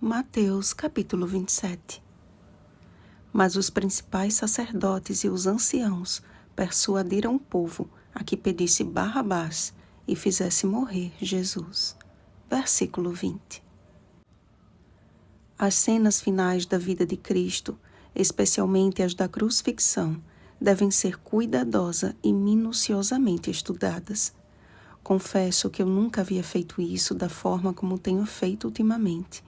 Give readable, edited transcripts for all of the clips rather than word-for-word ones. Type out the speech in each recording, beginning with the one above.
Mateus capítulo 27. Mas os principais sacerdotes e os anciãos persuadiram o povo a que pedisse Barrabás e fizesse morrer Jesus. Versículo 20. As cenas finais da vida de Cristo, especialmente as da crucifixão, devem ser cuidadosa e minuciosamente estudadas. Confesso que eu nunca havia feito isso da forma como tenho feito ultimamente,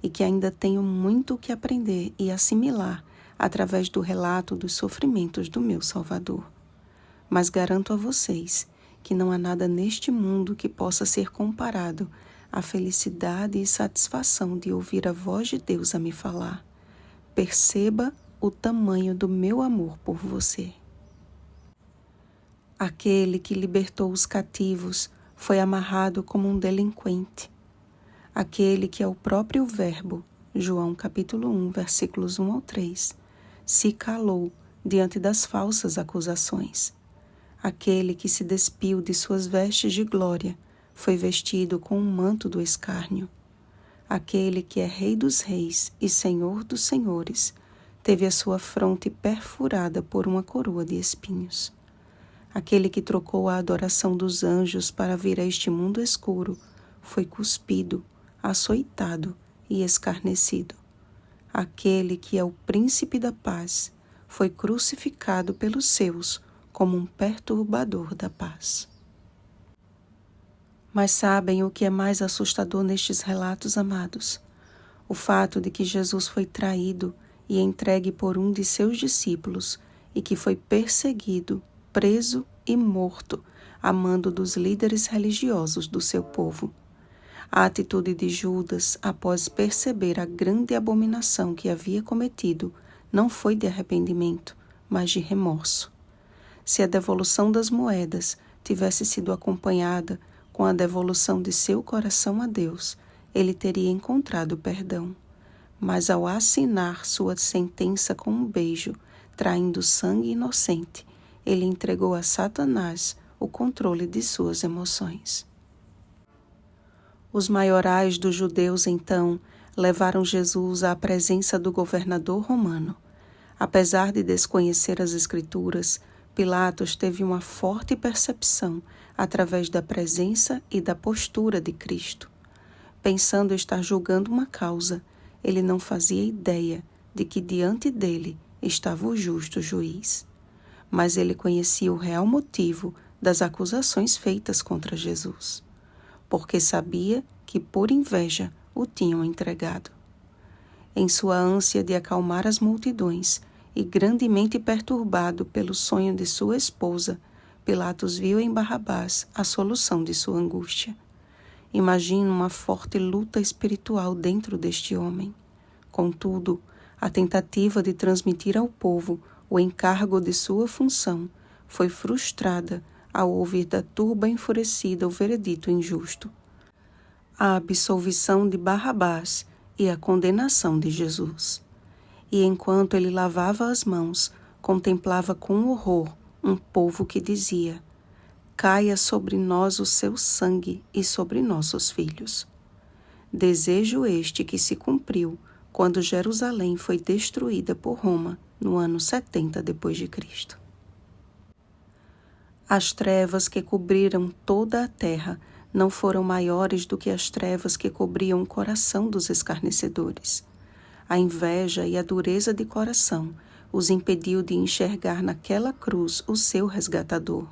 e que ainda tenho muito o que aprender e assimilar através do relato dos sofrimentos do meu Salvador. Mas garanto a vocês que não há nada neste mundo que possa ser comparado à felicidade e satisfação de ouvir a voz de Deus a me falar. Perceba o tamanho do meu amor por você. Aquele que libertou os cativos foi amarrado como um delinquente. Aquele que é o próprio Verbo, João capítulo 1, versículos 1 ao 3, se calou diante das falsas acusações. Aquele que se despiu de suas vestes de glória foi vestido com um manto do escárnio. Aquele que é Rei dos reis e Senhor dos senhores teve a sua fronte perfurada por uma coroa de espinhos. Aquele que trocou a adoração dos anjos para vir a este mundo escuro foi cuspido, açoitado e escarnecido. Aquele que é o príncipe da paz foi crucificado pelos seus como um perturbador da paz. Mas sabem o que é mais assustador nestes relatos, amados? O fato de que Jesus foi traído e entregue por um de seus discípulos e que foi perseguido, preso e morto a mando dos líderes religiosos do seu povo. A atitude de Judas, após perceber a grande abominação que havia cometido, não foi de arrependimento, mas de remorso. Se a devolução das moedas tivesse sido acompanhada com a devolução de seu coração a Deus, ele teria encontrado perdão. Mas ao assinar sua sentença com um beijo, traindo sangue inocente, ele entregou a Satanás o controle de suas emoções. Os maiorais dos judeus, então, levaram Jesus à presença do governador romano. Apesar de desconhecer as Escrituras, Pilatos teve uma forte percepção através da presença e da postura de Cristo. Pensando estar julgando uma causa, ele não fazia ideia de que diante dele estava o justo juiz. Mas ele conhecia o real motivo das acusações feitas contra Jesus, porque sabia que por inveja o tinham entregado. Em sua ânsia de acalmar as multidões e grandemente perturbado pelo sonho de sua esposa, Pilatos viu em Barrabás a solução de sua angústia. Imagina uma forte luta espiritual dentro deste homem. Contudo, a tentativa de transmitir ao povo o encargo de sua função foi frustrada ao ouvir da turba enfurecida o veredito injusto, a absolvição de Barrabás e a condenação de Jesus. E enquanto ele lavava as mãos, contemplava com horror um povo que dizia: caia sobre nós o seu sangue e sobre nossos filhos. Desejo este que se cumpriu quando Jerusalém foi destruída por Roma no ano 70 depois de Cristo. As trevas que cobriram toda a terra não foram maiores do que as trevas que cobriam o coração dos escarnecedores. A inveja e a dureza de coração os impediu de enxergar naquela cruz o seu resgatador.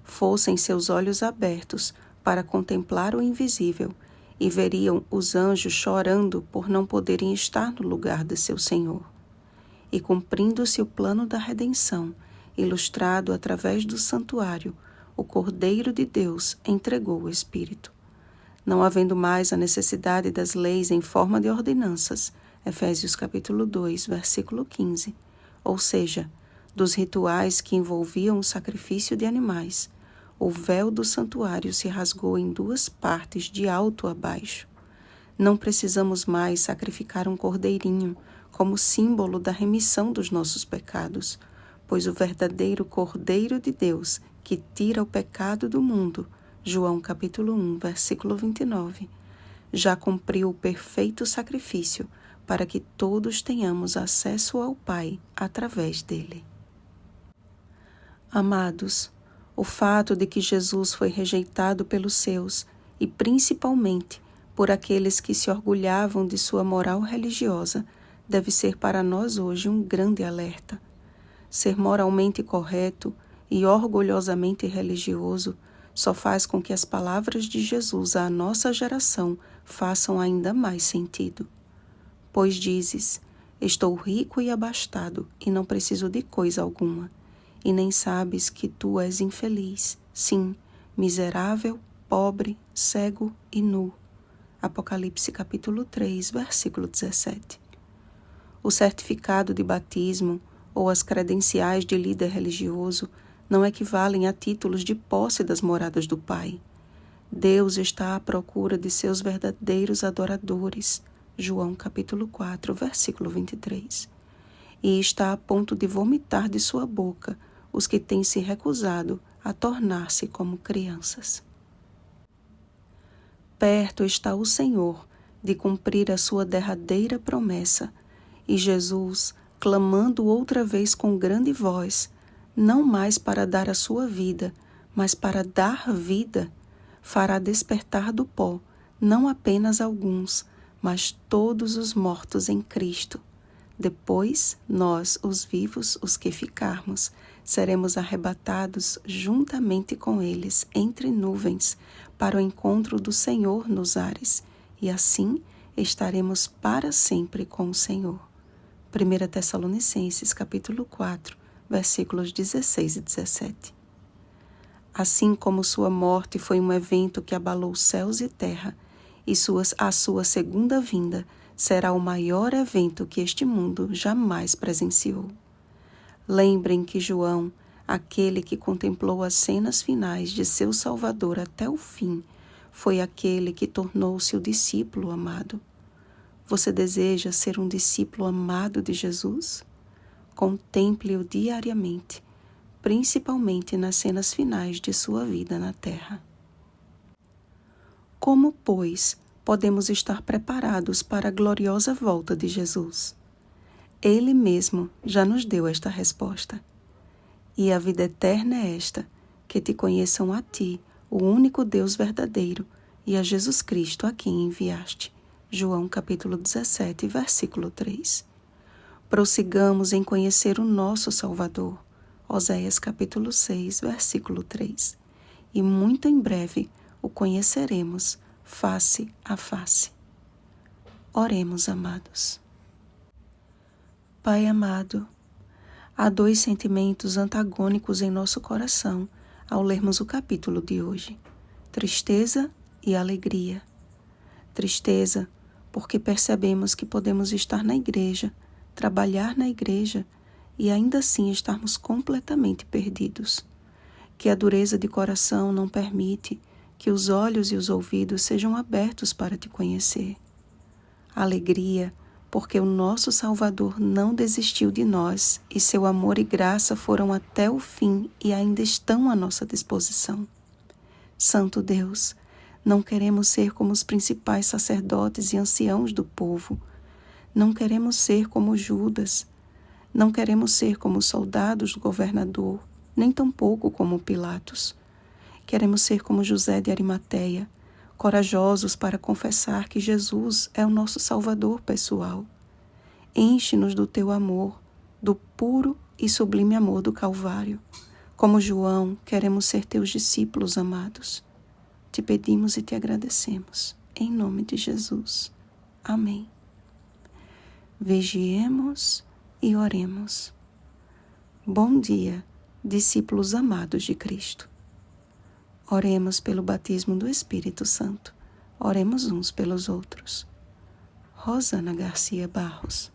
Fossem seus olhos abertos para contemplar o invisível e veriam os anjos chorando por não poderem estar no lugar de seu Senhor. E cumprindo-se o plano da redenção, ilustrado através do santuário, o Cordeiro de Deus entregou o Espírito. Não havendo mais a necessidade das leis em forma de ordenanças, Efésios capítulo 2, versículo 15, ou seja, dos rituais que envolviam o sacrifício de animais, o véu do santuário se rasgou em duas partes de alto a baixo. Não precisamos mais sacrificar um cordeirinho como símbolo da remissão dos nossos pecados, pois o verdadeiro Cordeiro de Deus que tira o pecado do mundo, João capítulo 1, versículo 29, já cumpriu o perfeito sacrifício para que todos tenhamos acesso ao Pai através dele. Amados, o fato de que Jesus foi rejeitado pelos seus e principalmente por aqueles que se orgulhavam de sua moral religiosa deve ser para nós hoje um grande alerta. Ser moralmente correto e orgulhosamente religioso só faz com que as palavras de Jesus à nossa geração façam ainda mais sentido. Pois dizes, estou rico e abastado e não preciso de coisa alguma, e nem sabes que tu és infeliz, sim, miserável, pobre, cego e nu. Apocalipse capítulo 3, versículo 17. O certificado de batismo ou as credenciais de líder religioso não equivalem a títulos de posse das moradas do Pai. Deus está à procura de seus verdadeiros adoradores, João capítulo 4, versículo 23, e está a ponto de vomitar de sua boca os que têm se recusado a tornar-se como crianças. Perto está o Senhor de cumprir a sua derradeira promessa, e Jesus, clamando outra vez com grande voz, não mais para dar a sua vida, mas para dar vida, fará despertar do pó não apenas alguns, mas todos os mortos em Cristo. Depois, nós, os vivos, os que ficarmos, seremos arrebatados juntamente com eles entre nuvens para o encontro do Senhor nos ares, e assim estaremos para sempre com o Senhor. 1 Tessalonicenses capítulo 4, versículos 16 e 17. Assim como sua morte foi um evento que abalou céus e terra, e a sua segunda vinda será o maior evento que este mundo jamais presenciou. Lembrem que João, aquele que contemplou as cenas finais de seu Salvador até o fim, foi aquele que tornou-se o discípulo amado. Você deseja ser um discípulo amado de Jesus? Contemple-o diariamente, principalmente nas cenas finais de sua vida na terra. Como, pois, podemos estar preparados para a gloriosa volta de Jesus? Ele mesmo já nos deu esta resposta. E a vida eterna é esta, que te conheçam a ti, o único Deus verdadeiro, e a Jesus Cristo a quem enviaste. João capítulo 17, versículo 3. Prossigamos em conhecer o nosso Salvador. Oséias capítulo 6, versículo 3. E muito em breve o conheceremos face a face. Oremos, amados. Pai amado, há dois sentimentos antagônicos em nosso coração ao lermos o capítulo de hoje: tristeza e alegria. Tristeza, porque percebemos que podemos estar na igreja, trabalhar na igreja e ainda assim estarmos completamente perdidos. Que a dureza de coração não permite que os olhos e os ouvidos sejam abertos para te conhecer. Alegria, porque o nosso Salvador não desistiu de nós e seu amor e graça foram até o fim e ainda estão à nossa disposição. Santo Deus, não queremos ser como os principais sacerdotes e anciãos do povo. Não queremos ser como Judas. Não queremos ser como os soldados do governador, nem tampouco como Pilatos. Queremos ser como José de Arimateia, corajosos para confessar que Jesus é o nosso Salvador pessoal. Enche-nos do teu amor, do puro e sublime amor do Calvário. Como João, queremos ser teus discípulos amados. Te pedimos e te agradecemos. Em nome de Jesus. Amém. Vigiemos e oremos. Bom dia, discípulos amados de Cristo. Oremos pelo batismo do Espírito Santo. Oremos uns pelos outros. Rosana Garcia Barros.